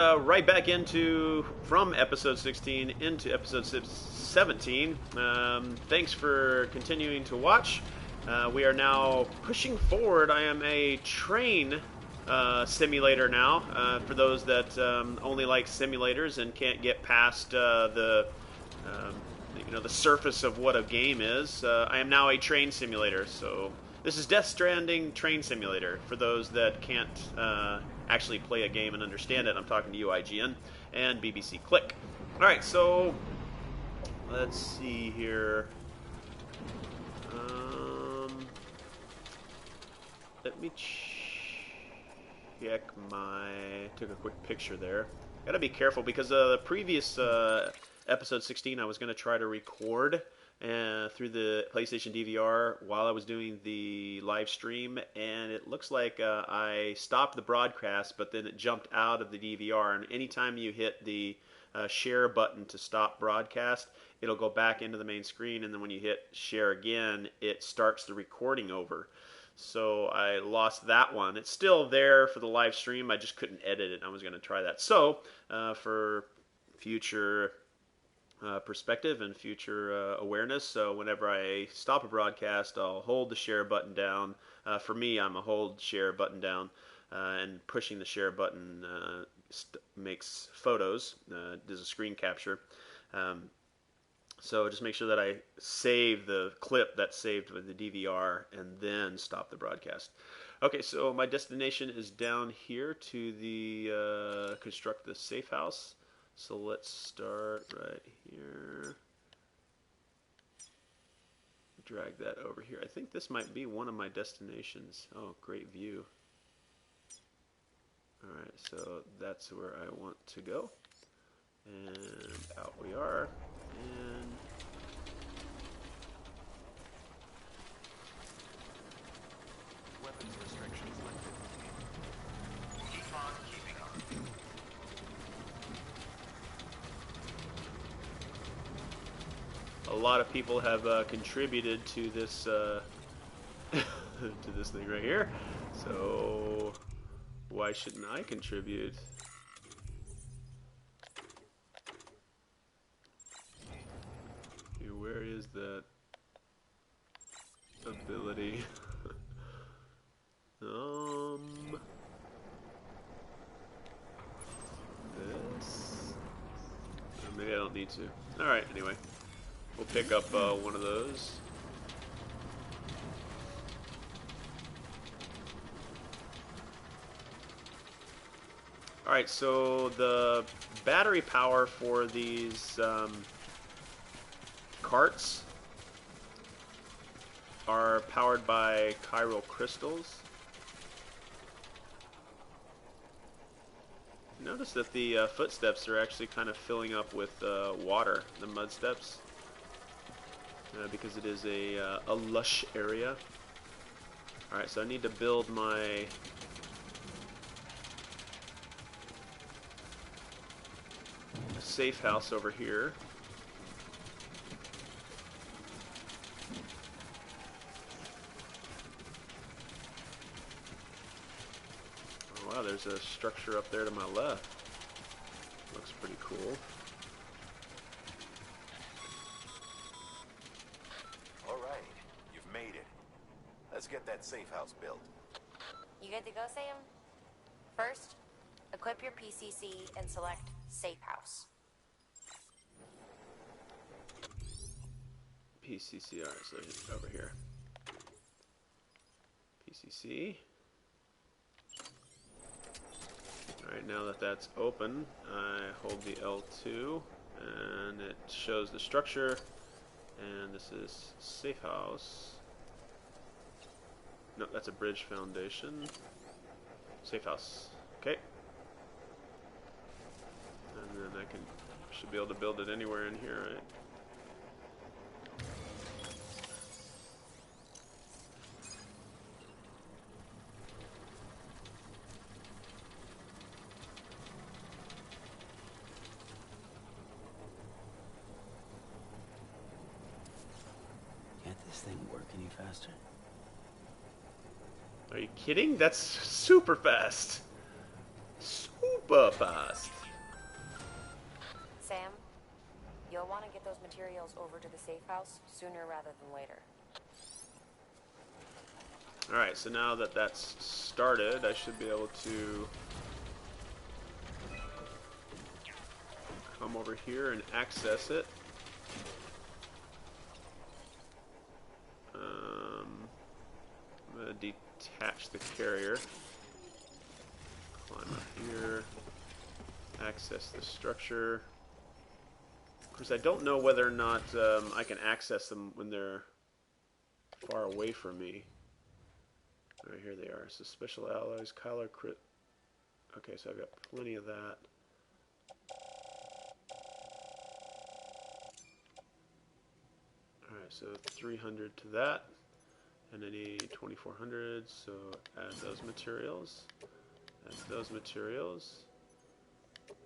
Right back from episode 16 into episode 17. Thanks for continuing to watch. We are now pushing forward. I am a train simulator now. For those that only like simulators and can't get past um, the surface of what a game is, I am now a train simulator. So this is Death Stranding Train Simulator. For those that can't actually play a game and understand it, I'm talking to you, IGN, and BBC Click. All right, so let's see here. Let me check my. Took a quick picture there. Gotta be careful because the previous episode 16, I was gonna try to record through the PlayStation DVR while I was doing the live stream, and it looks like I stopped the broadcast, but then it jumped out of the DVR. And anytime you hit the share button to stop broadcast, it'll go back into the main screen, and then when you hit share again, it starts the recording over. So I lost that one. It's still there for the live stream. I just couldn't edit it. I was going to try that. So for future perspective and future awareness, so whenever I stop a broadcast, I'll hold the share button down. For me, I'm a hold share button down, and pushing the share button makes photos, does a screen capture. So just make sure that I save the clip that's saved with the DVR and then stop the broadcast. Okay, so my destination is down here to the construct the safe house. So let's start right here. Drag that over here. I think this might be one of my destinations. Oh, great view. Alright, so that's where I want to go. And out we are. And weapons restrictions lifted. Keep on keeping on. a lot of people have contributed to this to this thing right here. So why shouldn't I contribute? Where is that ability? This? Maybe I don't need to. Alright, anyway. We'll pick up one of those. Alright, so the battery power for these carts are powered by chiral crystals. Notice that the footsteps are actually kind of filling up with water, the mud steps, because it is a lush area. Alright, so I need to build my safe house over here. Oh, wow, there's a structure up there to my left. Looks pretty cool. All right, you've made it. Let's get that safe house built. You good to go, Sam? First, equip your PCC and select Safe House. PCC, alright, so over here. PCC. Alright, now that that's open, I hold the L2 and it shows the structure, and this is safe house. No, that's a bridge foundation. Safe house. Okay. And then I should be able to build it anywhere in here, right? Can't this thing work any faster? Are you kidding? That's super fast. Super super fast. Sam, you'll want to get those materials over to the safe house sooner rather than later. Alright, so now that that's started, I should be able to come over here and access it. I'm going to detach the carrier. Climb up here. Access the structure. Of course, I don't know whether or not I can access them when they're far away from me. Alright, here they are. So special alloys, Kyler crit. Okay, so I've got plenty of that. Alright, so 300 to that. And I need 2400, so add those materials. Add those materials.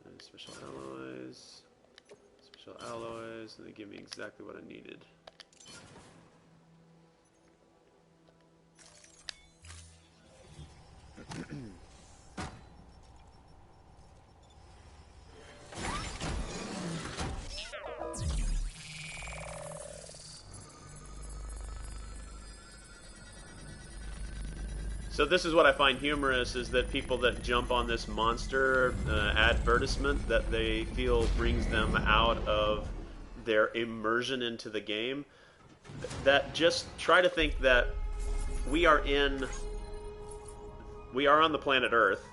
And special alloys. Special alloys, and they give me exactly what I needed. So this is what I find humorous, is that people that jump on this monster advertisement that they feel brings them out of their immersion into the game, that just try to think that we are on the planet Earth.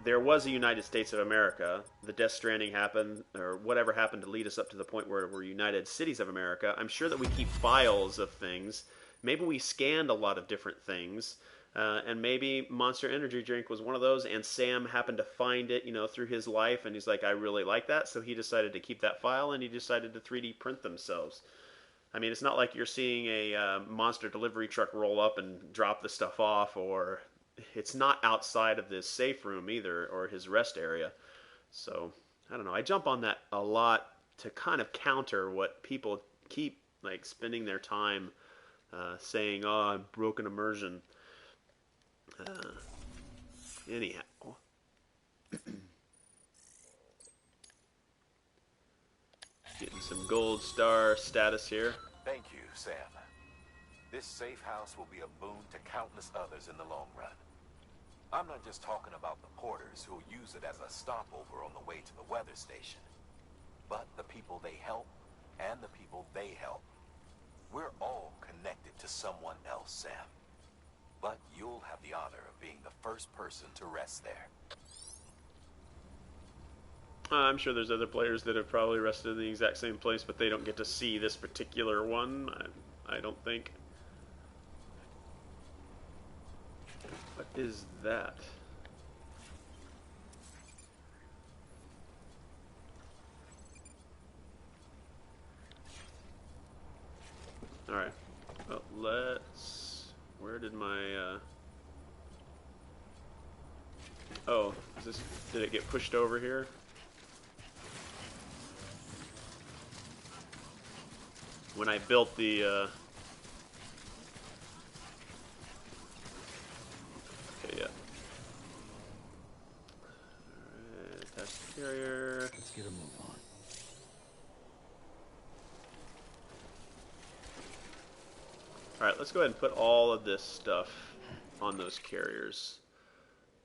There was a United States of America. The Death Stranding happened, or whatever happened to lead us up to the point where we're United Cities of America. I'm sure that we keep files of things. Maybe we scanned a lot of different things. And maybe Monster Energy Drink was one of those, and Sam happened to find it, through his life, and he's like, I really like that, so he decided to keep that file, and he decided to 3D print themselves. I mean, it's not like you're seeing a monster delivery truck roll up and drop the stuff off, or it's not outside of this safe room either, or his rest area. So, I don't know. I jump on that a lot to kind of counter what people keep, spending their time saying, oh, I'm broken immersion. Anyhow. Getting some gold star status here. Thank you, Sam. This safe house will be a boon to countless others in the long run. I'm not just talking about the porters who'll use it as a stopover on the way to the weather station, but the people they help and the people they help. We're all connected to someone else, Sam. But you'll have the honor of being the first person to rest there. I'm sure there's other players that have probably rested in the exact same place, but they don't get to see this particular one. I don't think. What is that? Alright. Well, let's... Where did my... Oh, is this... Did it get pushed over here? When I built the... Okay, yeah. Alright, attach the carrier. Let's get a move on. Alright, let's go ahead and put all of this stuff on those carriers.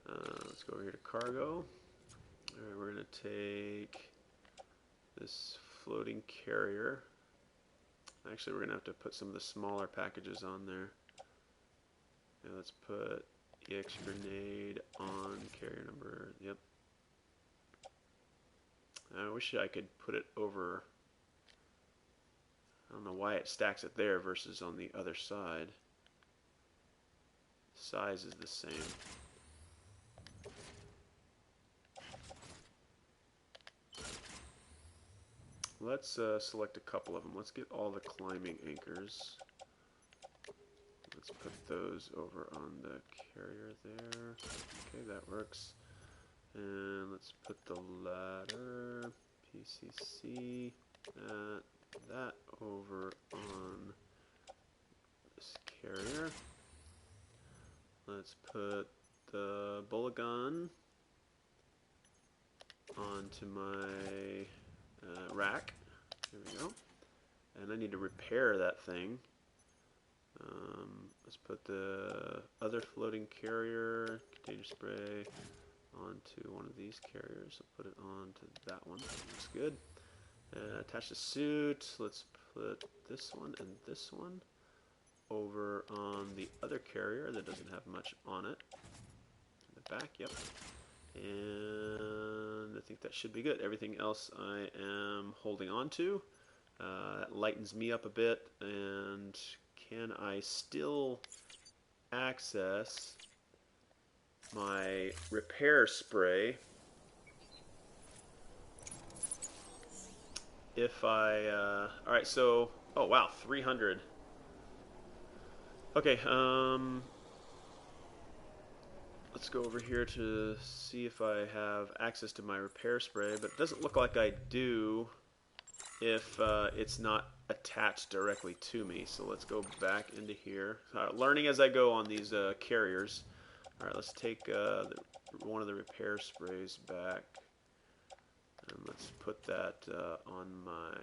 Let's go over here to cargo. Alright, we're going to take this floating carrier. Actually, we're going to have to put some of the smaller packages on there. Yeah, let's put EX grenade on carrier number, yep. I wish I could put it over... I don't know why it stacks it there versus on the other side. Size is the same. Let's select a couple of them. Let's get all the climbing anchors. Let's put those over on the carrier there. Okay, that works. And let's put the ladder, PCC, that over on this carrier. Let's put the bullet gun onto my rack. There we go. And I need to repair that thing. Let's put the other floating carrier, container spray, onto one of these carriers. I'll put it onto that one. Looks good. Attach the suit. Let's put this one and this one over on the other carrier that doesn't have much on it. In the back, yep. And I think that should be good. Everything else I am holding on to. That lightens me up a bit. And can I still access my repair spray if I... Alright, so... Oh, wow, 300. Okay, let's go over here to see if I have access to my repair spray, but it doesn't look like I do if it's not attached directly to me. So let's go back into here. Learning as I go on these carriers. Alright, let's take one of the repair sprays back. And let's put that on my...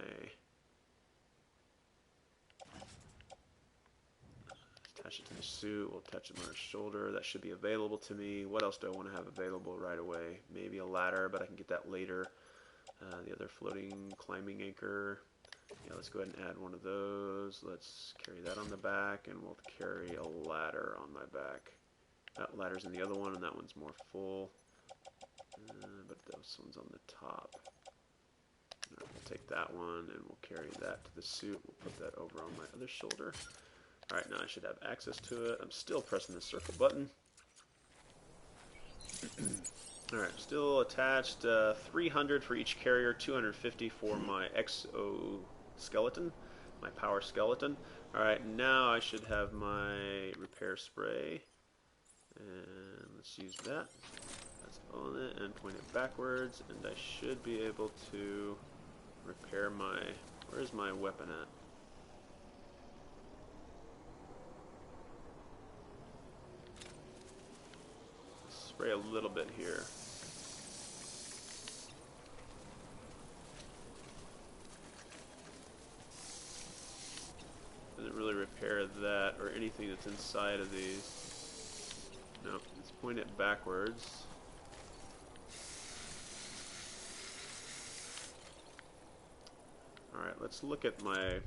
Attach it to the suit. We'll attach it to my shoulder. That should be available to me. What else do I want to have available right away? Maybe a ladder, but I can get that later. The other floating climbing anchor. Yeah, let's go ahead and add one of those. Let's carry that on the back, and we'll carry a ladder on my back. That ladder's in the other one, and that one's more full. But this one's on the top. Right, we'll take that one, and we'll carry that to the suit. We'll put that over on my other shoulder. Alright, now I should have access to it. I'm still pressing the circle button. Alright, still attached. 300 for each carrier, 250 for my exoskeleton, my power skeleton. Alright, now I should have my repair spray. And let's use that. That's on it and point it backwards. And I should be able to repair my... Where's my weapon at? Spray a little bit here. Doesn't really repair that or anything that's inside of these. Nope, let's point it backwards. Alright, let's look at my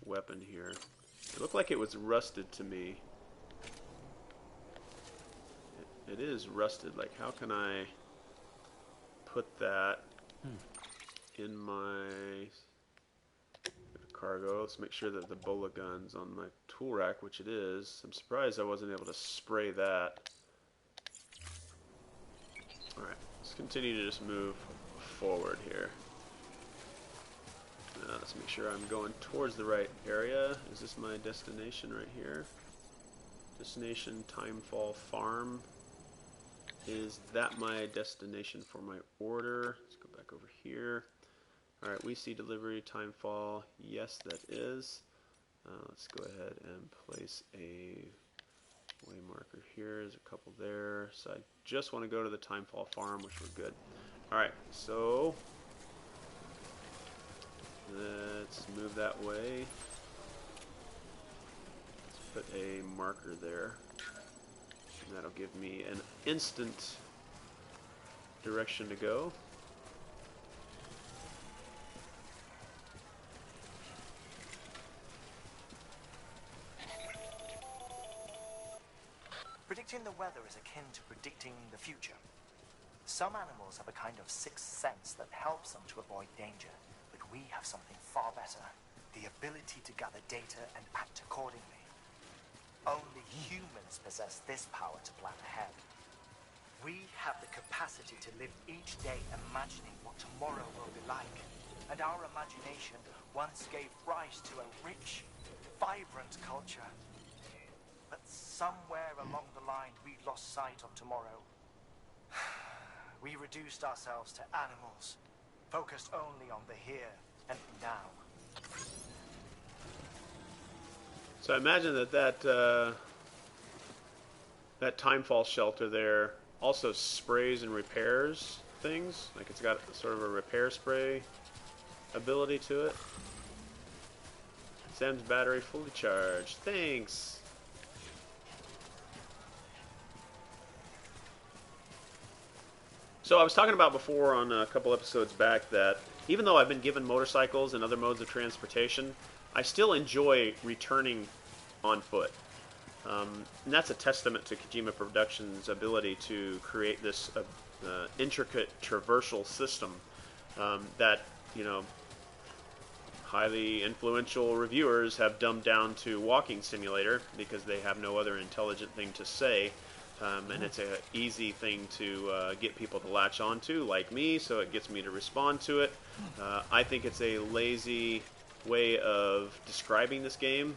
weapon here. It looked like it was rusted to me. It is rusted. Like, how can I put that in my cargo? Let's make sure that the bola gun's on my tool rack, which it is. I'm surprised I wasn't able to spray that. Alright, let's continue to just move forward here. Let's make sure I'm going towards the right area. Is this my destination right here? Destination Timefall Farm. Is that my destination for my order? Let's go back over here. Alright, we see delivery, Timefall. Yes, that is. Let's go ahead and place a way marker here. There's a couple there. So I just want to go to the Timefall Farm, which we're good. Alright, so let's move that way. Let's put a marker there. And that'll give me an instant direction to go. Predicting the weather is akin to predicting the future. Some animals have a kind of sixth sense that helps them to avoid danger, but we have something far better, the ability to gather data and act accordingly. Only humans possess this power to plan ahead. We have the capacity to live each day imagining what tomorrow will be like. And our imagination once gave rise to a rich, vibrant culture. But somewhere along the line, we lost sight of tomorrow. We reduced ourselves to animals, focused only on the here and now. So I imagine that Timefall shelter there also sprays and repairs. things. Like it's got sort of a repair spray ability to it. Sam's battery fully charged. Thanks. So I was talking about before on a couple episodes back that even though I've been given motorcycles and other modes of transportation, I still enjoy returning on foot. And that's a testament to Kojima Productions' ability to create this intricate traversal system that, you know, highly influential reviewers have dumbed down to walking simulator because they have no other intelligent thing to say. And it's an easy thing to get people to latch onto, like me, so it gets me to respond to it. I think it's a lazy way of describing this game.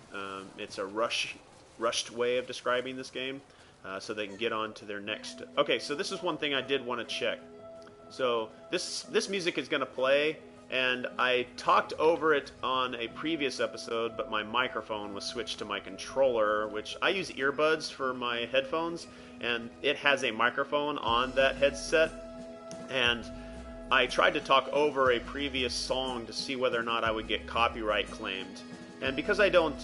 It's a rushed way of describing this game, so they can get on to their next... Okay, so this is one thing I did want to check. So this music is going to play, and I talked over it on a previous episode, but my microphone was switched to my controller, which I use earbuds for my headphones, and it has a microphone on that headset, and I tried to talk over a previous song to see whether or not I would get copyright claimed. And because I don't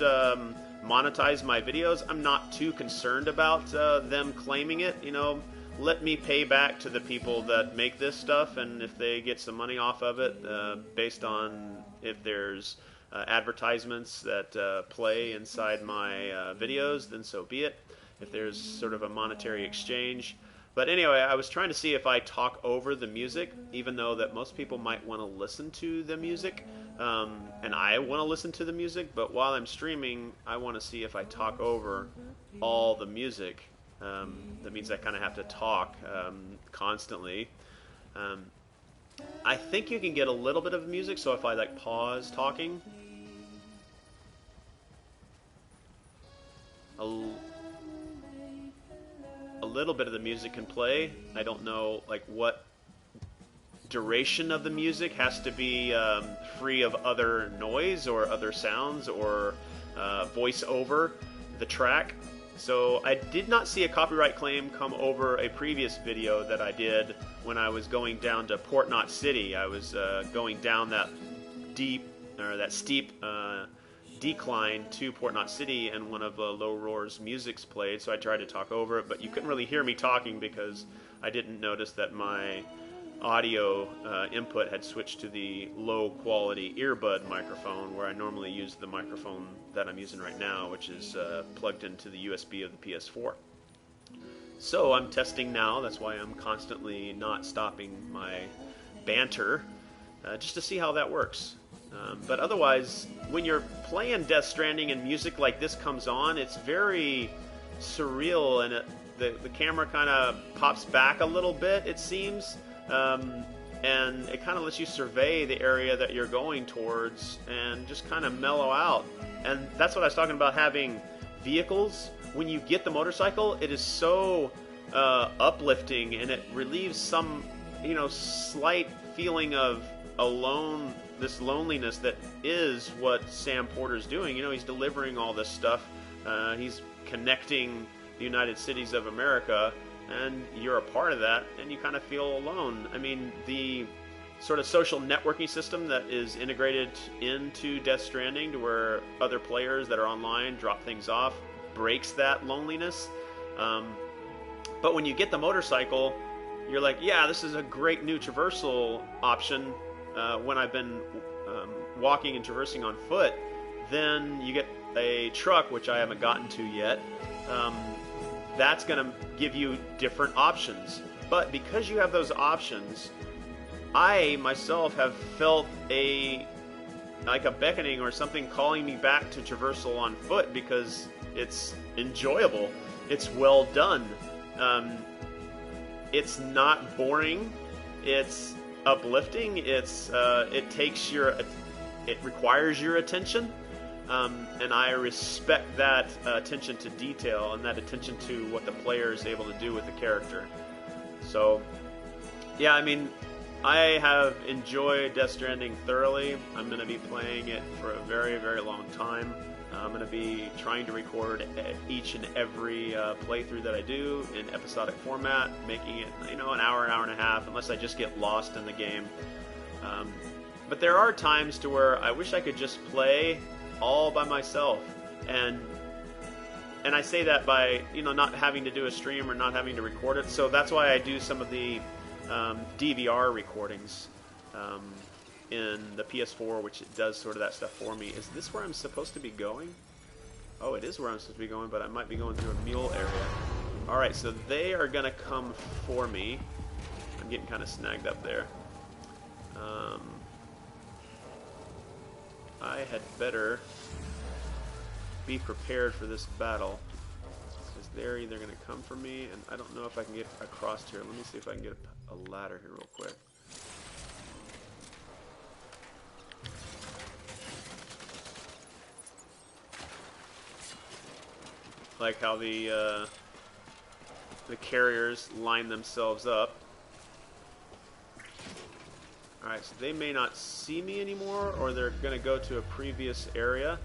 monetize my videos, I'm not too concerned about them claiming it. You know, let me pay back to the people that make this stuff, and if they get some money off of it based on if there's advertisements that play inside my videos, then so be it. If there's sort of a monetary exchange. But anyway, I was trying to see if I talk over the music, even though that most people might want to listen to the music, and I want to listen to the music, but while I'm streaming, I want to see if I talk over all the music. That means I kind of have to talk constantly. I think you can get a little bit of music, so if I like pause talking, a little bit of the music can play. I don't know like what duration of the music has to be free of other noise or other sounds or voice over the track. So I did not see a copyright claim come over a previous video that I did when I was going down to Port Knot City. I was going down that steep decline to Port Knot City, and one of Low Roar's music's played, so I tried to talk over it, but you couldn't really hear me talking because I didn't notice that my audio input had switched to the low quality earbud microphone, where I normally use the microphone that I'm using right now, which is plugged into the USB of the PS4. So I'm testing now. That's why I'm constantly not stopping my banter, just to see how that works. But otherwise, when you're playing Death Stranding and music like this comes on, it's very surreal, and the camera kind of pops back a little bit, it seems, and it kind of lets you survey the area that you're going towards and just kind of mellow out. And that's what I was talking about, having vehicles. When you get the motorcycle, it is so uplifting, and it relieves some, slight feeling of this loneliness that is what Sam Porter's doing. He's delivering all this stuff. He's connecting the United Cities of America, and you're a part of that, and you kind of feel alone. I mean, the sort of social networking system that is integrated into Death Stranding, to where other players that are online drop things off, breaks that loneliness. But when you get the motorcycle, you're like, yeah, this is a great new traversal option. When I've been walking and traversing on foot, then you get a truck, which I haven't gotten to yet. That's going to give you different options. But because you have those options, I myself have felt like a beckoning or something calling me back to traversal on foot, because it's enjoyable. It's well done. It's not boring. It's uplifting. It requires your attention, and I respect that attention to detail and that attention to what the player is able to do with the character. So, yeah, I mean, I have enjoyed Death Stranding thoroughly. I'm going to be playing it for a very, very long time. I'm going to be trying to record each and every playthrough that I do in episodic format, making it, an hour and a half, unless I just get lost in the game. But there are times to where I wish I could just play all by myself, and I say that by not having to do a stream or not having to record it. So that's why I do some of the DVR recordings in the PS4, which it does sort of that stuff for me. Is this where I'm supposed to be going? Oh, it is where I'm supposed to be going, but I might be going through a mule area. Alright, so they are going to come for me. I'm getting kind of snagged up there. I had better be prepared for this battle, because they're either going to come for me, and I don't know if I can get across here. Let me see if I can get a ladder here real quick. Like how the carriers line themselves up. Alright, so they may not see me anymore, or they're going to go to a previous area.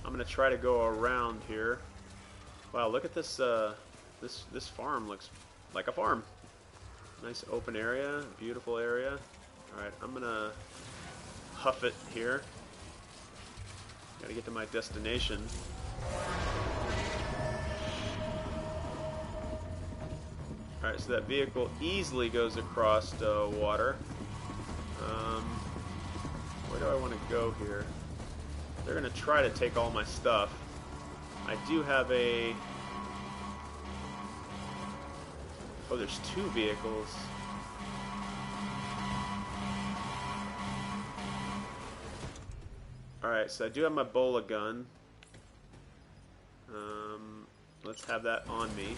I'm going to try to go around here. Wow, look at this, this farm looks like a farm. Nice open area, beautiful area. Alright, I'm going to huff it here. Got to get to my destination. Alright, so that vehicle easily goes across water. Where do I want to go here? They're going to try to take all my stuff. I do have a... Oh, there's two vehicles. Alright, so I do have my bola gun. Let's have that on me.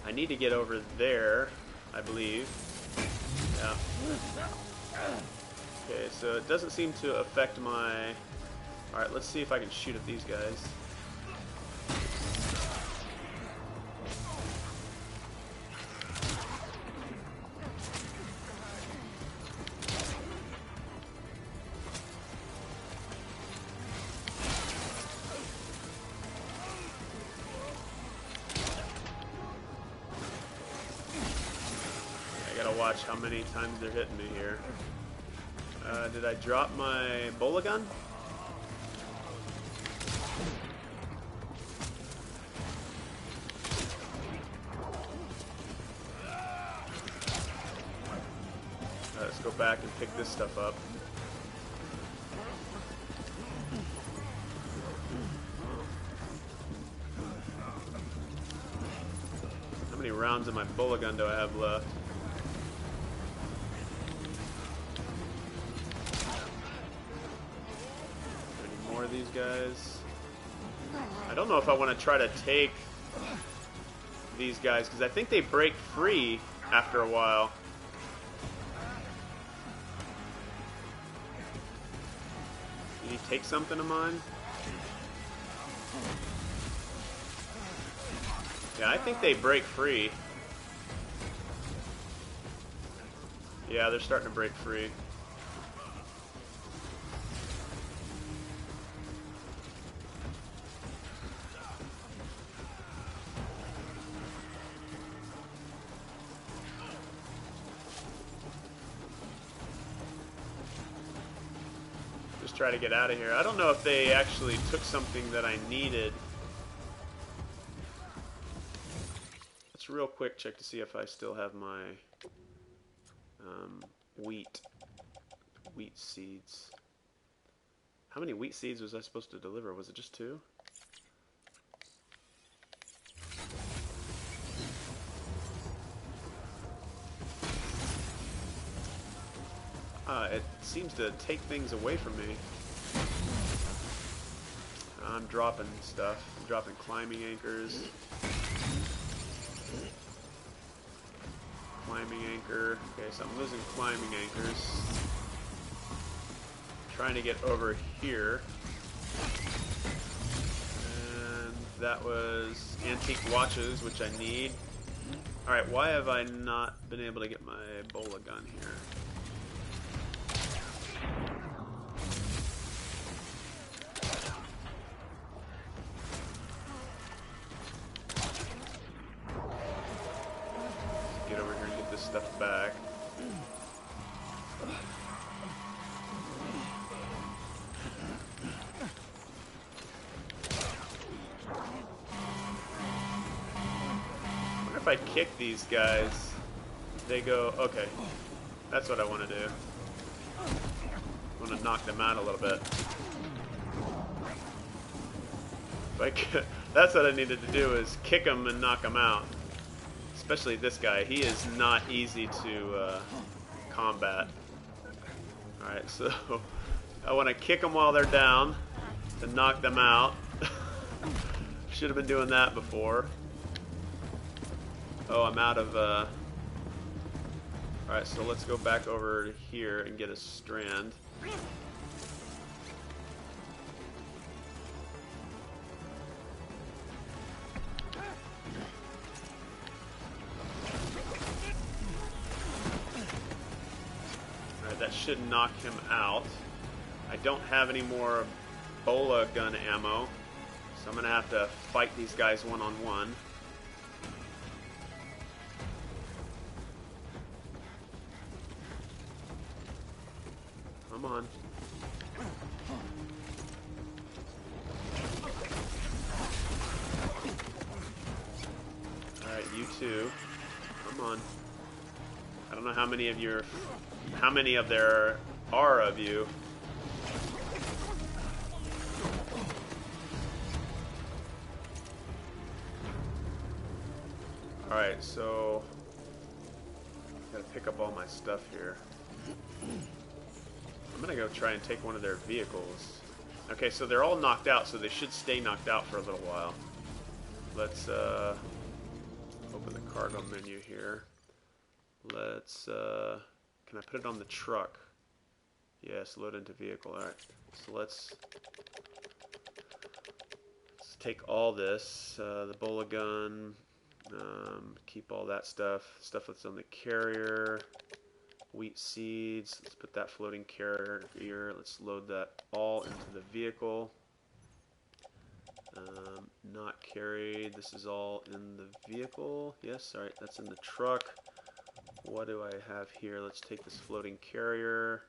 I need to get over there, I believe. Yeah. Okay, so it doesn't seem to affect my... Alright, let's see if I can shoot at these guys. Watch how many times they're hitting me here. Did I drop my bola gun? Let's go back and pick this stuff up. How many rounds of my bola gun do I have left? These guys. I don't know if I want to try to take these guys, because I think they break free after a while. Did he take something of mine? Yeah, I think they break free. Yeah, they're starting to break free. Try to get out of here. I don't know if they actually took something that I needed. Let's real quick check to see if I still have my wheat seeds. How many wheat seeds was I supposed to deliver? Was it just 2? It seems to take things away from me. I'm dropping stuff. I'm dropping climbing anchors. Climbing anchor. Okay, so I'm losing climbing anchors. Trying to get over here. And that was antique watches, which I need. Alright, why have I not been able to get my bola gun here? I kick these guys, they go, okay, that's what I want to do. I want to knock them out a little bit. Like, that's what I needed to do, is kick them and knock them out. Especially this guy. He is not easy to combat. Alright, so I want to kick them while they're down to knock them out. Should have been doing that before. Oh, I'm out of... Alright, so let's go back over to here and get a strand. Alright, that should knock him out. I don't have any more bola gun ammo, so I'm going to have to fight these guys one-on-one. Come on. Alright, you two. Come on. I don't know how many of there are of you. Alright, so gotta pick up all my stuff here. I'm gonna go try and take one of their vehicles. Okay, so they're all knocked out, so they should stay knocked out for a little while. Let's open the cargo menu here. Let's can I put it on the truck? Yes, load into vehicle. Alright, so let's take all this, the bola gun, keep all that stuff that's on the carrier, wheat seeds, let's put that floating carrier here, let's load that all into the vehicle. Not carried, this is all in the vehicle, yes, alright, that's in the truck. What do I have here? Let's take this floating carrier,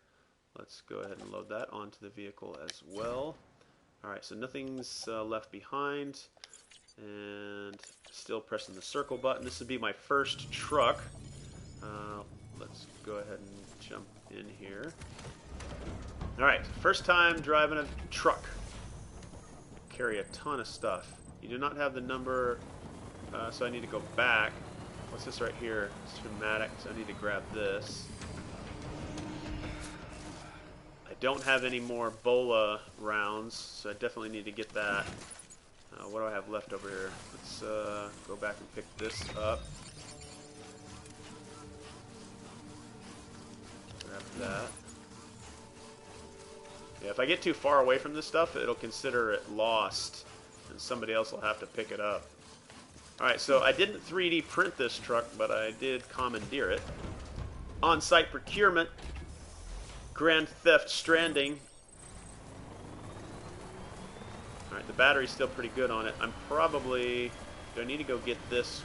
let's go ahead and load that onto the vehicle as well. Alright, so nothing's left behind, and still pressing the circle button. This would be my first truck. Let's go ahead and jump in here. Alright, first time driving a truck. Carry a ton of stuff. You do not have the number, so I need to go back. What's this right here? Schematic, so I need to grab this. I don't have any more bola rounds, so I definitely need to get that. What do I have left over here? Let's go back and pick this up. Grab that. Yeah, if I get too far away from this stuff, it'll consider it lost, and somebody else will have to pick it up. Alright, so I didn't 3D print this truck, but I did commandeer it. On-site procurement. Grand Theft Stranding. Alright, the battery's still pretty good on it. I'm probably... Do I need to go get this?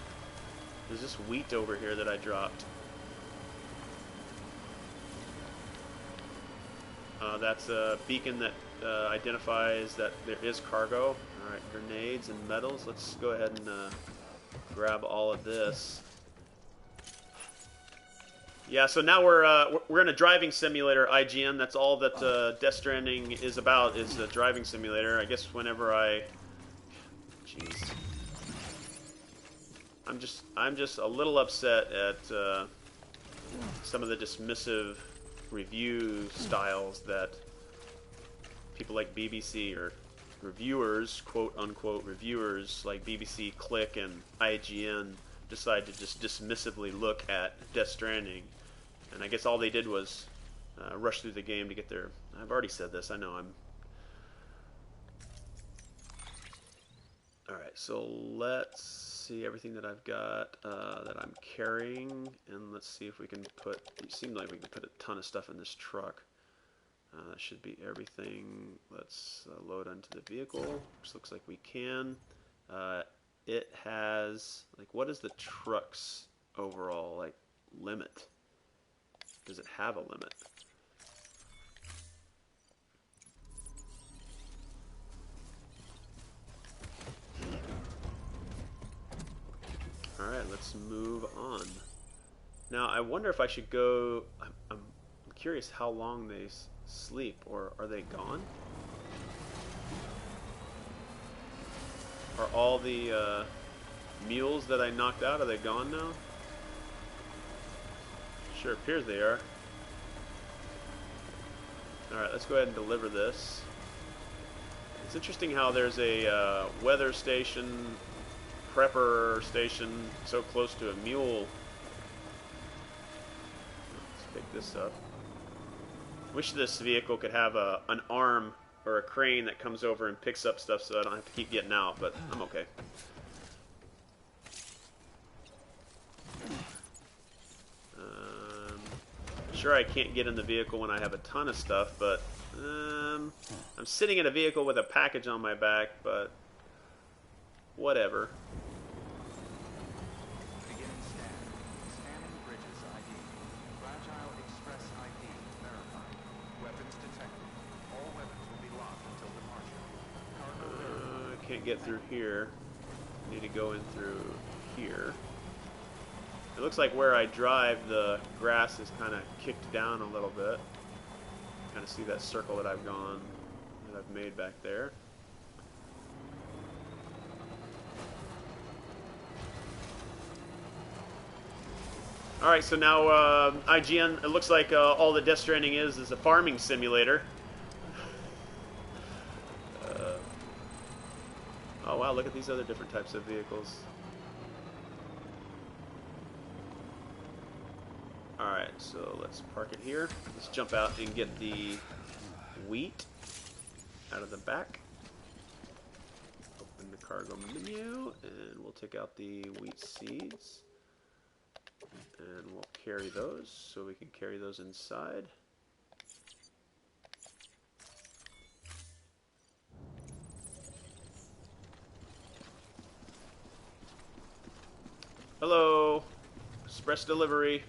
There's this wheat over here that I dropped. That's a beacon that identifies that there is cargo. Alright, grenades and metals. Let's go ahead and grab all of this. Yeah, so now we're in a driving simulator, IGN. That's all that Death Stranding is about, is a driving simulator. I guess whenever I... Jeez. I'm just a little upset at some of the dismissive review styles that people like BBC or reviewers, quote-unquote reviewers, like BBC, Click, and IGN decide to just dismissively look at Death Stranding. And I guess all they did was rush through the game to get their... I've already said this, I know I'm... Alright, so let's see everything that I've got that I'm carrying, and let's see if we can put... It seemed like we can put a ton of stuff in this truck. That should be everything. Let's load onto the vehicle, which looks like we can. It has... Like, what is the truck's overall, like, limit? Does it have a limit? Alright, let's move on. Now, I wonder if I should go... I'm curious how long they sleep, or are they gone? Are all the mules that I knocked out, are they gone now? Sure appears they are. Alright, let's go ahead and deliver this. It's interesting how there's a weather station, prepper station so close to a mule. Let's pick this up. Wish this vehicle could have an arm or a crane that comes over and picks up stuff so I don't have to keep getting out, but I'm okay. Sure, I can't get in the vehicle when I have a ton of stuff, but I'm sitting in a vehicle with a package on my back, but whatever. Beginning scan. Scanning bridges ID. Fragile Express ID verified. Weapons detected. All weapons will be locked until departure. I can't get through here. I need to go in through here. It looks like where I drive, the grass is kind of kicked down a little bit. Kind of see that circle that I've made back there. Alright, so now IGN, it looks like all the Death Stranding is a farming simulator. Oh wow, look at these other different types of vehicles. Alright, so let's park it here. Let's jump out and get the wheat out of the back. Open the cargo menu, and we'll take out the wheat seeds. And we'll carry those, so we can carry those inside. Hello! Express delivery.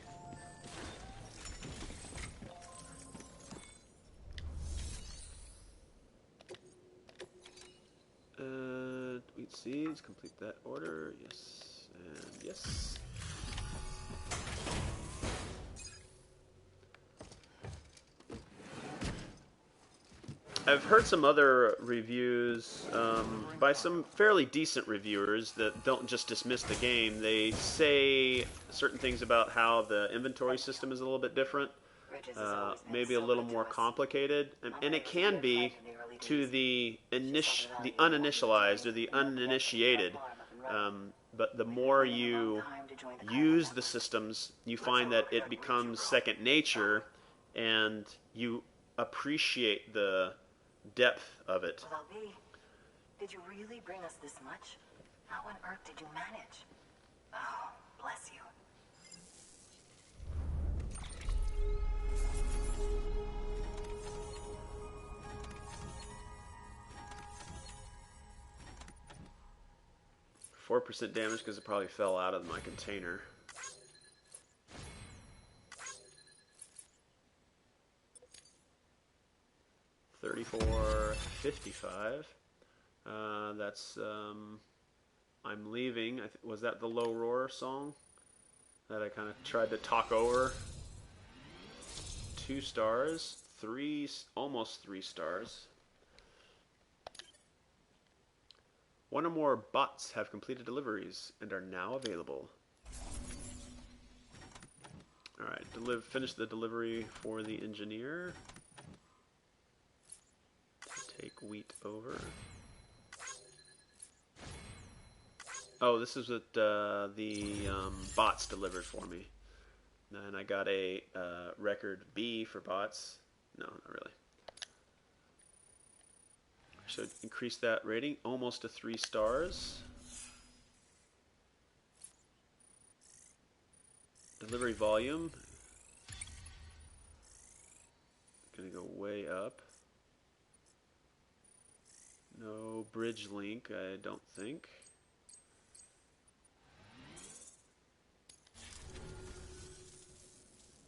Wheat seeds, complete that order. Yes, and yes. I've heard some other reviews by some fairly decent reviewers that don't just dismiss the game. They say certain things about how the inventory system is a little bit different, maybe a little more complicated, and it can be to the uninitialized or the uninitiated. But the more you use the systems, you find that it becomes second nature, and you appreciate the depth of it. Well, LB, did you really bring us this much? How on earth did you manage? Oh, bless you. %4 damage because it probably fell out of my container. $34.55. That's I'm leaving. Was that the Low Roar song that I kind of tried to talk over? 2 stars, almost 3 stars. 1 or more bots have completed deliveries and are now available. Alright, finish the delivery for the engineer. Take wheat over. Oh, this is what the bots delivered for me. And I got a record B for bots. No, not really. Should increase that rating almost to 3 stars. Delivery volume. Gonna go way up. No bridge link, I don't think.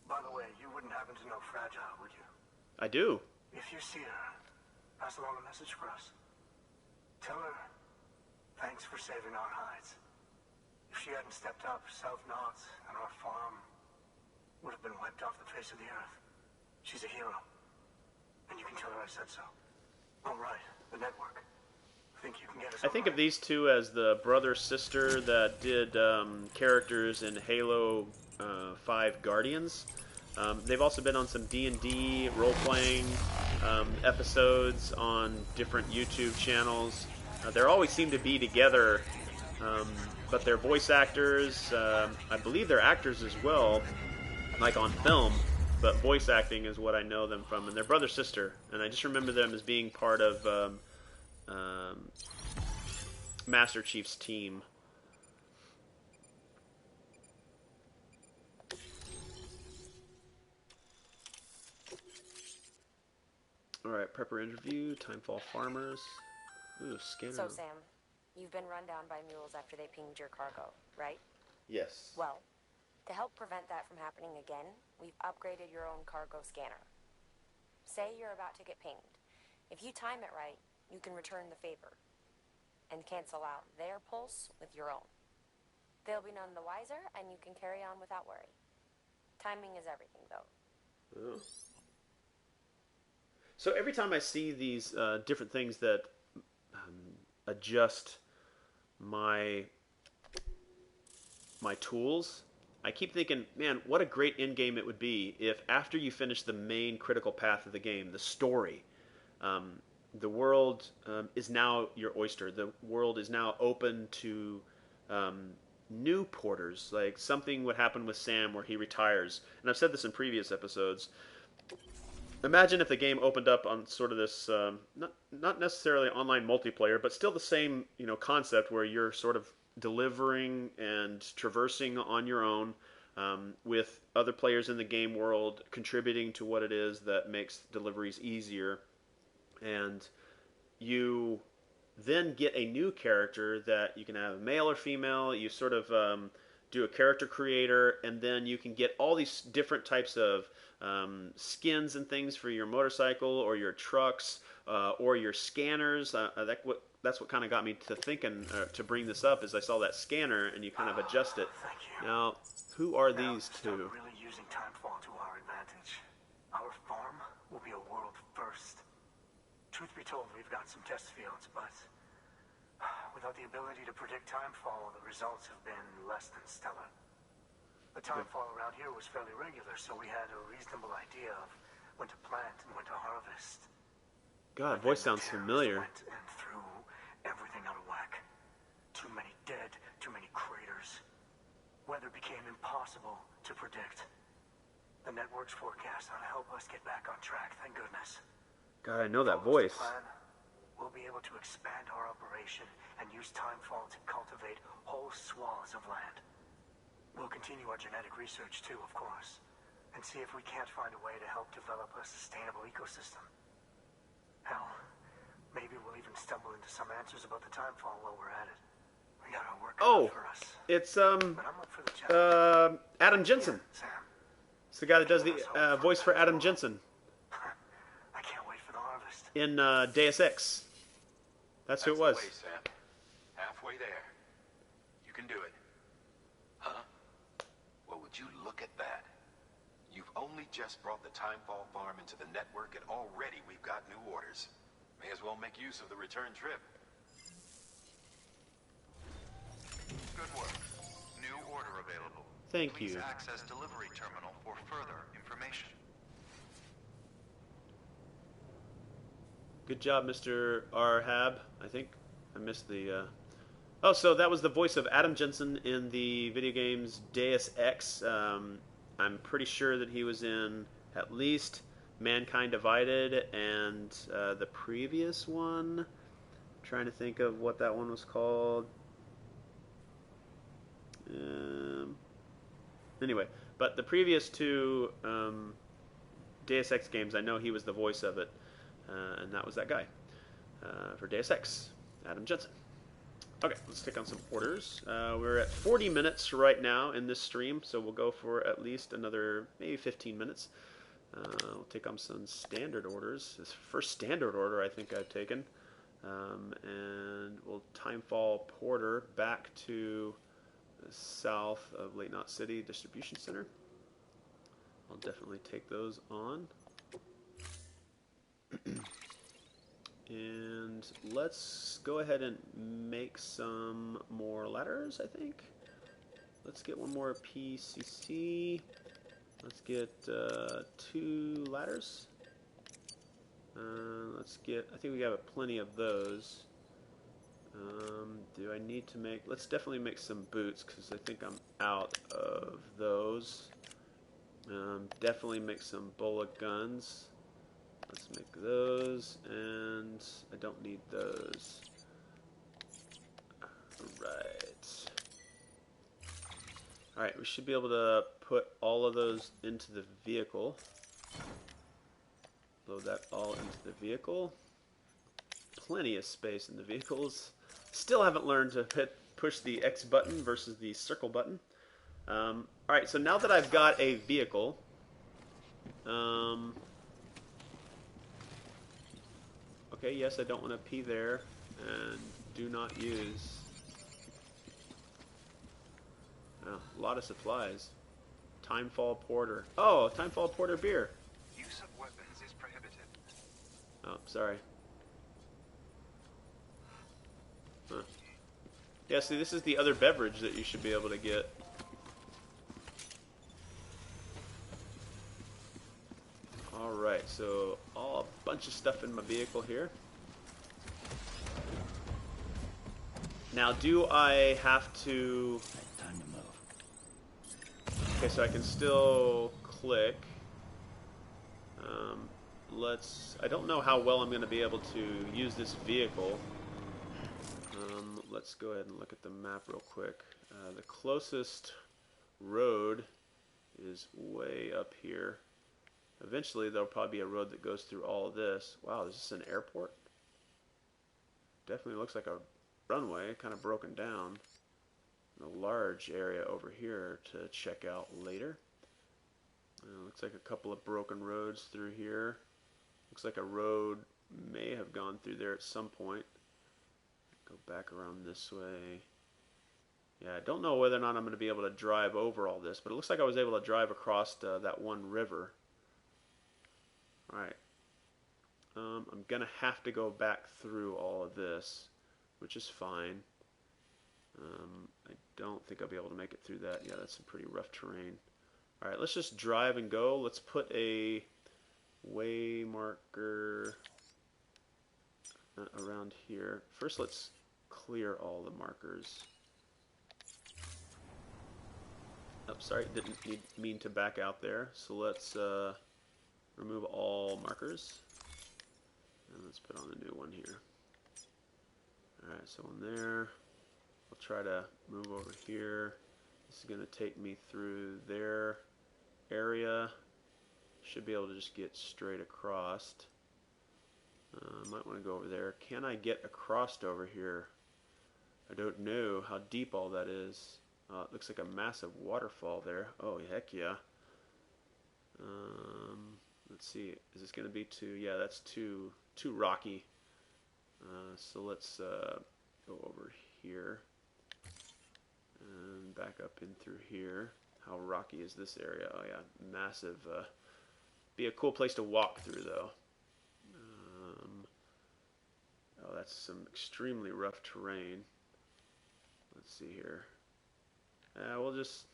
By the way, you wouldn't happen to know Fragile, would you? I do. If you see her, pass along a message for us. Tell her, thanks for saving our hides. If she hadn't stepped up, South Knots and our farm would have been wiped off the face of the earth. She's a hero. And you can tell her I said so. All right, the network. Think you can get us I think of these two as the brother-sister that did characters in Halo 5 Guardians. They've also been on some D&D role-playing episodes on different YouTube channels. They always seem to be together, but they're voice actors. I believe they're actors as well, like on film, but voice acting is what I know them from. And they're brother-sister, and I just remember them as being part of Master Chief's team. Alright, prepper interview, Timefall Farmers. Ooh, scanner. So, Sam, you've been run down by mules after they pinged your cargo, right? Yes. Well, to help prevent that from happening again, we've upgraded your own cargo scanner. Say you're about to get pinged. If you time it right, you can return the favor and cancel out their pulse with your own. They'll be none the wiser, and you can carry on without worry. Timing is everything, though. Oh. So every time I see these different things that adjust my tools, I keep thinking, man, what a great end game it would be if after you finish the main critical path of the game, the story, the world is now your oyster. The world is now open to new porters. Like something would happen with Sam where he retires. And I've said this in previous episodes. Imagine if the game opened up on sort of this, not necessarily online multiplayer, but still the same concept where you're sort of delivering and traversing on your own with other players in the game world contributing to what it is that makes deliveries easier. And you then get a new character that you can have male or female. You sort of do a character creator, and then you can get all these different types of skins and things for your motorcycle or your trucks or your scanners. That's what kind of got me to thinking to bring this up is I saw that scanner and you kind of adjust it. Thank you. Now, who are Now these start two? really using Timefall to our advantage. Our farm will be a world first. Truth be told, we've got some test fields, but without the ability to predict Timefall, the results have been less than stellar. The Timefall around here was fairly regular, so we had a reasonable idea of when to plant and when to harvest. God, But voice then the sounds terrorists familiar. went and threw everything out of whack. Too many dead, too many craters. Weather became impossible to predict. The network's forecast ought to help us get back on track, thank goodness. God, I know that Follows the voice. plan, we'll be able to expand our operation and use Timefall to cultivate whole swaths of land. We'll continue our genetic research too, of course, and see if we can't find a way to help develop a sustainable ecosystem. Hell, maybe we'll even stumble into some answers about the Timefall while we're at it. We got our work cut Oh, out for us. it's But I'm up for the challenge. Adam Jensen. Yeah, Sam. It's the guy that does the voice for Adam Jensen I can't wait for the harvest. in Deus Ex. That's who it was. the way, Sam. Halfway there. You can do it. Huh? Well, would you look at that? You've only just brought the Timefall farm into the network, and already we've got new orders. May as well make use of the return trip. Good work. New order available. Thank Please you. access delivery terminal for further information. Good job, Mr. Arhab. I think I missed the. Oh, so that was the voice of Adam Jensen in the video games Deus Ex. I'm pretty sure that he was in at least Mankind Divided and the previous one. I'm trying to think of what that one was called. Anyway, but the previous two Deus Ex games, I know he was the voice of it. And that was that guy for Deus Ex, Adam Jensen. Okay, let's take on some orders. We're at 40 minutes right now in this stream, so we'll go for at least another maybe 15 minutes. We'll take on some standard orders. This first standard order I think I've taken. And we'll Timefall Porter back to south of Late Knot City Distribution Center. I'll definitely take those on. And let's go ahead and make some more ladders, I think. Let's get one more PCC. Let's get 2 ladders. Let's get, I think we have plenty of those. Do I need to make, let's definitely make some boots because I think I'm out of those. Definitely make some bullet guns. Let's make those, and I don't need those. Alright. Alright, we should be able to put all of those into the vehicle. Load that all into the vehicle. Plenty of space in the vehicles. Still haven't learned to push the X button versus the circle button. Alright, so now that I've got a vehicle, okay, yes, I don't want to pee there, and do not use. Oh, a lot of supplies. Timefall Porter. Oh, Timefall Porter beer. Use of weapons is prohibited. Oh, sorry. Huh. Yeah, see, this is the other beverage that you should be able to get. Alright, so a bunch of stuff in my vehicle here. Now, do I have to... Time to move. Okay, so I can still click. I don't know how well I'm going to be able to use this vehicle. Let's go ahead and look at the map real quick. The closest road is way up here. Eventually, there'll probably be a road that goes through all of this. Wow, is this an airport? Definitely looks like a runway, kind of broken down. A large area over here to check out later. Looks like a couple of broken roads through here. Looks like a road may have gone through there at some point. Go back around this way. Yeah, I don't know whether or not I'm going to be able to drive over all this, but it looks like I was able to drive across that one river. Alright. I'm going to have to go back through all of this, which is fine. I don't think I'll be able to make it through that. Yeah, that's some pretty rough terrain. Alright, let's just drive and go. Let's put a way marker around here. First, let's clear all the markers. Oh, sorry, didn't mean to back out there. So let's remove all markers. And let's put on a new one here. Alright, so one there. I'll try to move over here. This is going to take me through their area. Should be able to just get straight across. Might want to go over there. Can I get across over here? I don't know how deep all that is. It looks like a massive waterfall there. Oh, heck yeah. Let's see. Is this going to be too... Yeah, that's too rocky. So let's go over here. And back up in through here. How rocky is this area? Oh, yeah. Massive. Be a cool place to walk through, though. Oh, that's some extremely rough terrain. Let's see here. We'll just...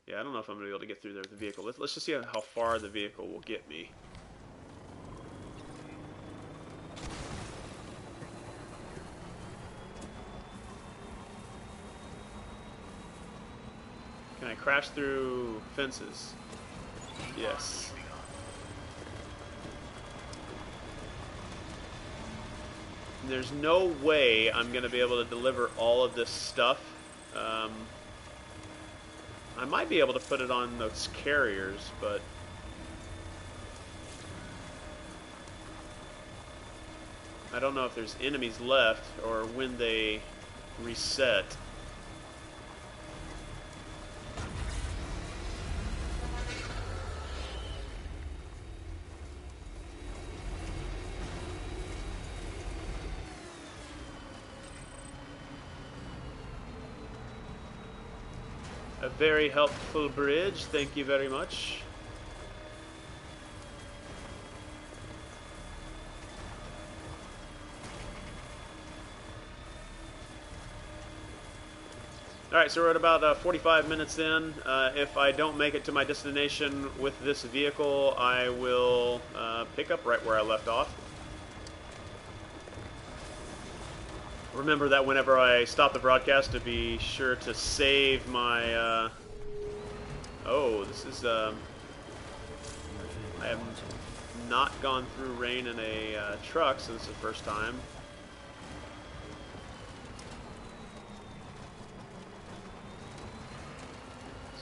Yeah, I don't know if I'm going to be able to get through there with the vehicle. Let's just see how far the vehicle will get me. Can I crash through fences? Yes. There's no way I'm going to be able to deliver all of this stuff. I might be able to put it on those carriers, but... I don't know if there's enemies left or when they reset. very helpful bridge. Thank you very much. Alright, so we're at about 45 minutes in. If I don't make it to my destination with this vehicle, I will pick up right where I left off. Remember that whenever I stop the broadcast, to be sure to save my... Oh, this is... I have not gone through rain in a truck, so this is the first time.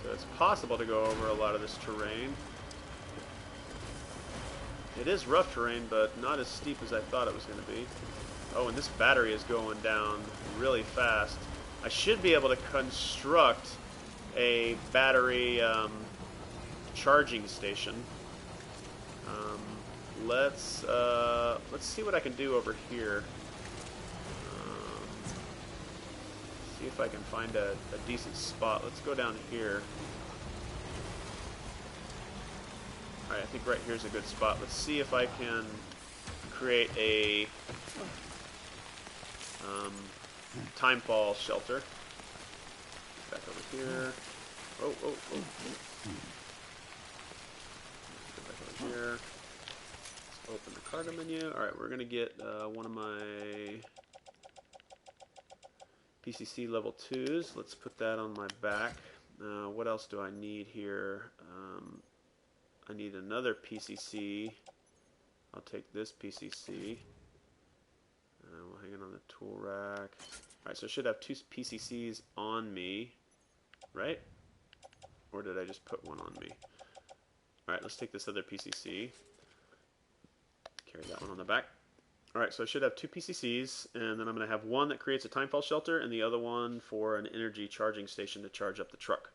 So it's possible to go over a lot of this terrain. It is rough terrain, but not as steep as I thought it was going to be. Oh, and this battery is going down really fast. I should be able to construct a battery charging station. Let's see what I can do over here. See if I can find a decent spot. Let's go down here. Alright, I think right here's a good spot. Let's see if I can create a timefall shelter. Back over here. Oh. Go back over here. Let's open the cargo menu. Alright, we're going to get one of my PCC level 2s. Let's put that on my back. What else do I need here? I need another PCC. I'll take this PCC. We'll hang it on the tool rack. Alright, so I should have 2 PCCs on me, right? Or did I just put one on me? Alright, let's take this other PCC. Carry that one on the back. Alright, so I should have 2 PCCs, and then I'm going to have one that creates a timefall shelter, and the other one for an energy charging station to charge up the truck.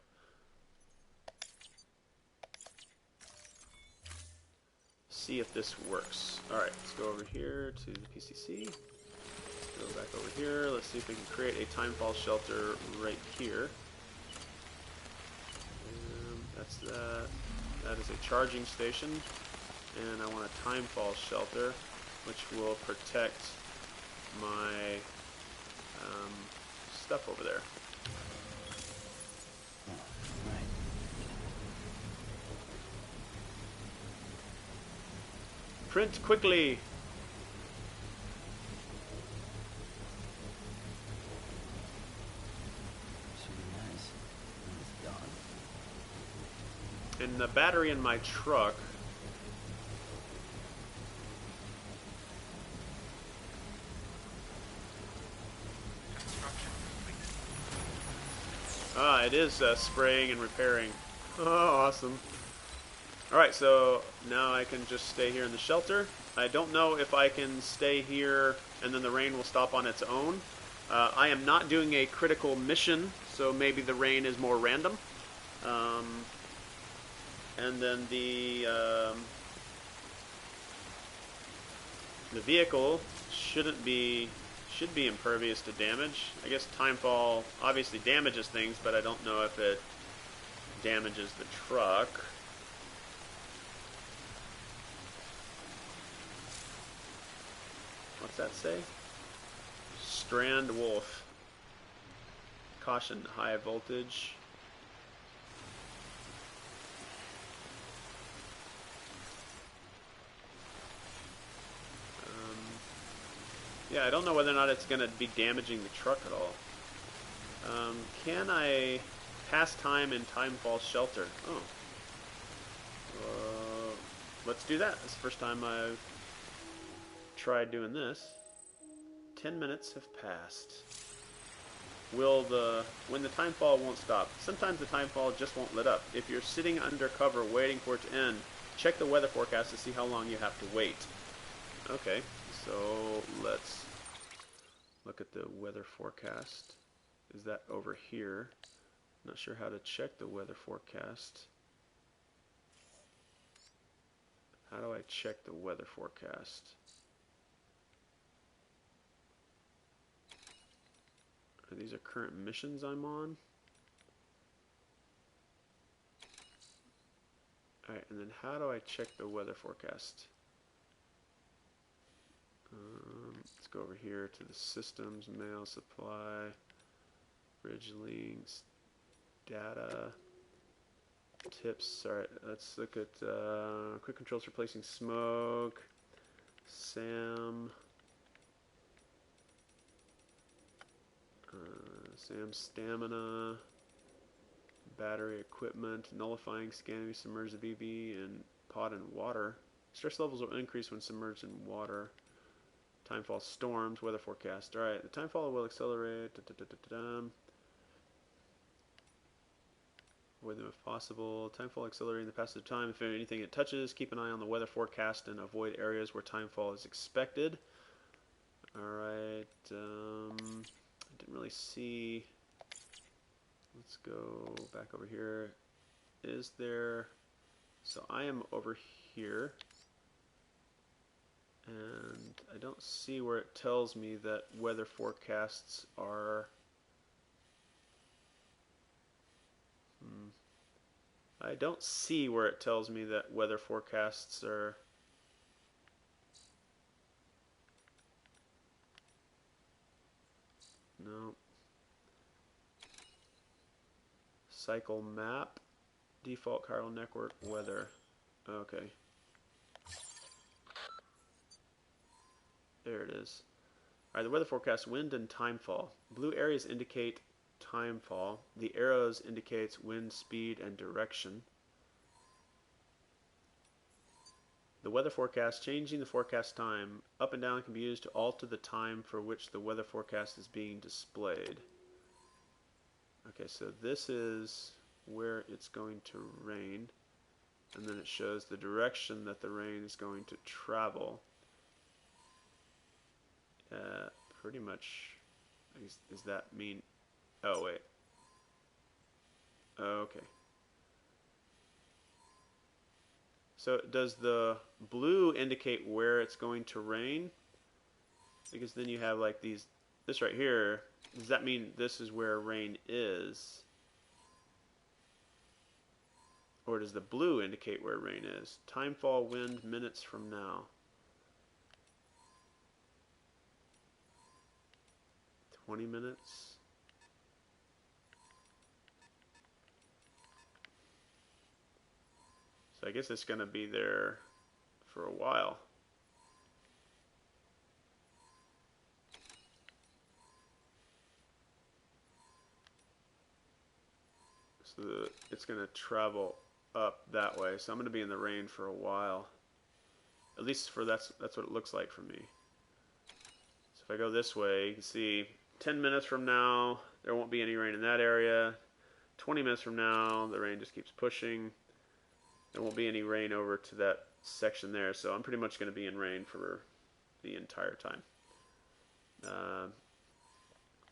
See if this works. Alright, let's go over here to the PCC. Go back over here. Let's see if we can create a timefall shelter right here. That's that. That is a charging station. And I want a timefall shelter, which will protect my stuff over there. Print quickly! And the battery in my truck it is spraying and repairing. Oh, awesome. Alright, so now I can just stay here in the shelter. I don't know if I can stay here and then the rain will stop on its own. I am not doing a critical mission, so maybe the rain is more random. And then the vehicle should be impervious to damage. I guess timefall obviously damages things, but I don't know if it damages the truck. What's that say? Strand wolf. Caution, high voltage. Yeah, I don't know whether or not it's going to be damaging the truck at all. Can I pass time in timefall shelter? Oh. Let's do that. It's the first time I've tried doing this. 10 minutes have passed. When the timefall won't stop. Sometimes the timefall just won't let up. If you're sitting under cover waiting for it to end, check the weather forecast to see how long you have to wait. Okay, so let's look at the weather forecast. Is that over here? Not sure how to check the weather forecast. How do I check the weather forecast? These are current missions I'm on. Alright, and then how do I check the weather forecast? Let's go over here to the systems, mail, supply, bridge links, data, tips. Alright, let's look at quick controls for placing smoke, SAM, SAM stamina, battery equipment, nullifying, scanning, submersive EV, and pod and water. Stress levels will increase when submerged in water. Timefall storms, weather forecast. Alright, the timefall will accelerate. Avoid them if possible. Timefall accelerating the passage of time. If anything it touches, keep an eye on the weather forecast and avoid areas where timefall is expected. Alright, I didn't really see. Let's go back over here. Is there. So I am over here. And I don't see where it tells me that weather forecasts are. I don't see where it tells me that weather forecasts are. No. Cycle map. Default chiral network weather. Okay. There it is. Alright, the weather forecast, wind and timefall. Blue areas indicate timefall. The arrows indicates wind speed and direction. The weather forecast, changing the forecast time. Up and down can be used to alter the time for which the weather forecast is being displayed. Okay, so this is where it's going to rain. And then it shows the direction that the rain is going to travel. Pretty much, does that mean, oh wait, okay. So does the blue indicate where it's going to rain? Because then you have like this right here, does that mean this is where rain is? Or does the blue indicate where rain is? Timefall, wind, minutes from now. 20 minutes. So I guess it's going to be there for a while. So it's going to travel up that way. So I'm going to be in the rain for a while. At least for that's what it looks like for me. So if I go this way, you can see 10 minutes from now, there won't be any rain in that area. 20 minutes from now, the rain just keeps pushing. There won't be any rain over to that section there, so I'm pretty much going to be in rain for the entire time.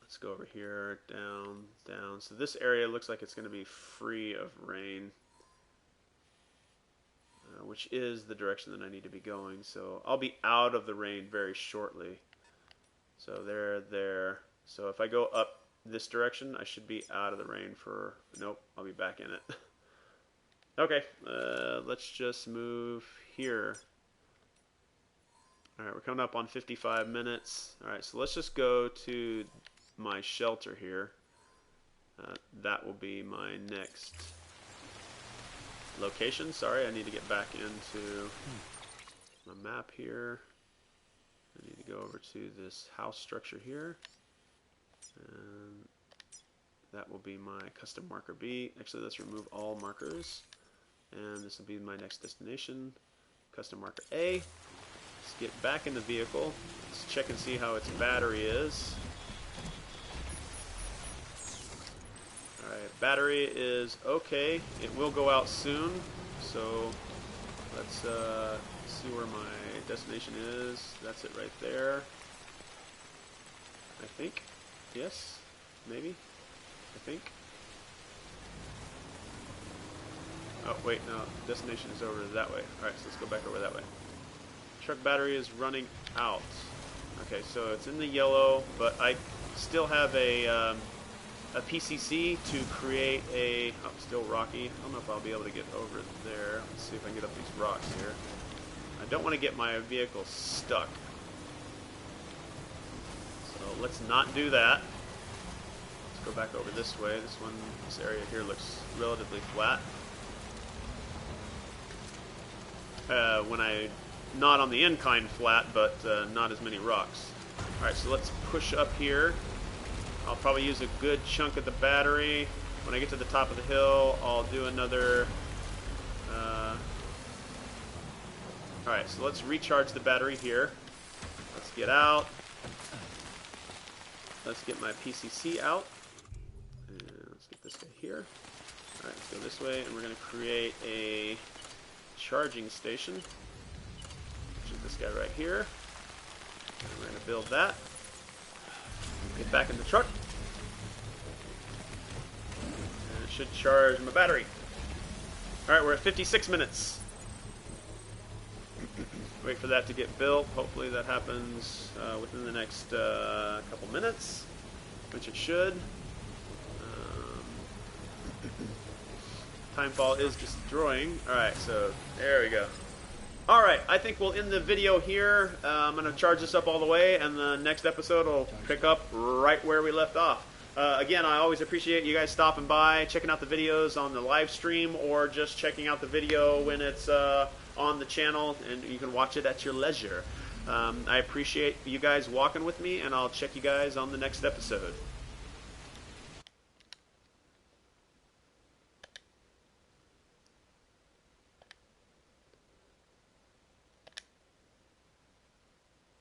Let's go over here, down, down. So this area looks like it's going to be free of rain, which is the direction that I need to be going. So I'll be out of the rain very shortly. So there. So if I go up this direction, I should be out of the rain for... Nope, I'll be back in it. Okay, let's just move here. Alright, we're coming up on 55 minutes. Alright, so let's just go to my shelter here. That will be my next location. Sorry, I need to get back into my map here. I need to go over to this house structure here. And that will be my custom marker B. Actually, let's remove all markers. And this will be my next destination. Custom marker A. Let's get back in the vehicle. Let's check and see how its battery is. Alright, battery is okay. It will go out soon. So let's see where my destination is. That's it right there. I think. Yes? Maybe? I think. Oh, wait, no. Destination is over that way. Alright, so let's go back over that way. Truck battery is running out. Okay, so it's in the yellow, but I still have a a PCC to create a... Oh, still rocky. I don't know if I'll be able to get over there. Let's see if I can get up these rocks here. I don't want to get my vehicle stuck. So let's not do that. Let's go back over this way. This area here looks relatively flat. Not on the incline flat, but not as many rocks. Alright, so let's push up here. I'll probably use a good chunk of the battery. When I get to the top of the hill, I'll do another... Alright, so let's recharge the battery here. Let's get out. Let's get my PCC out. And let's get this guy here. Alright, let's go this way, and we're going to create a charging station. Which is this guy right here. And we're going to build that. Get back in the truck. And it should charge my battery. Alright, we're at 56 minutes. Wait for that to get built. Hopefully that happens within the next couple minutes, which it should. Timefall is destroying. Alright, so there we go. Alright, I think we'll end the video here. I'm going to charge this up all the way, and the next episode will pick up right where we left off. Again, I always appreciate you guys stopping by, checking out the videos on the live stream, or just checking out the video when it's on the channel, and you can watch it at your leisure. I appreciate you guys walking with me, and I'll check you guys on the next episode.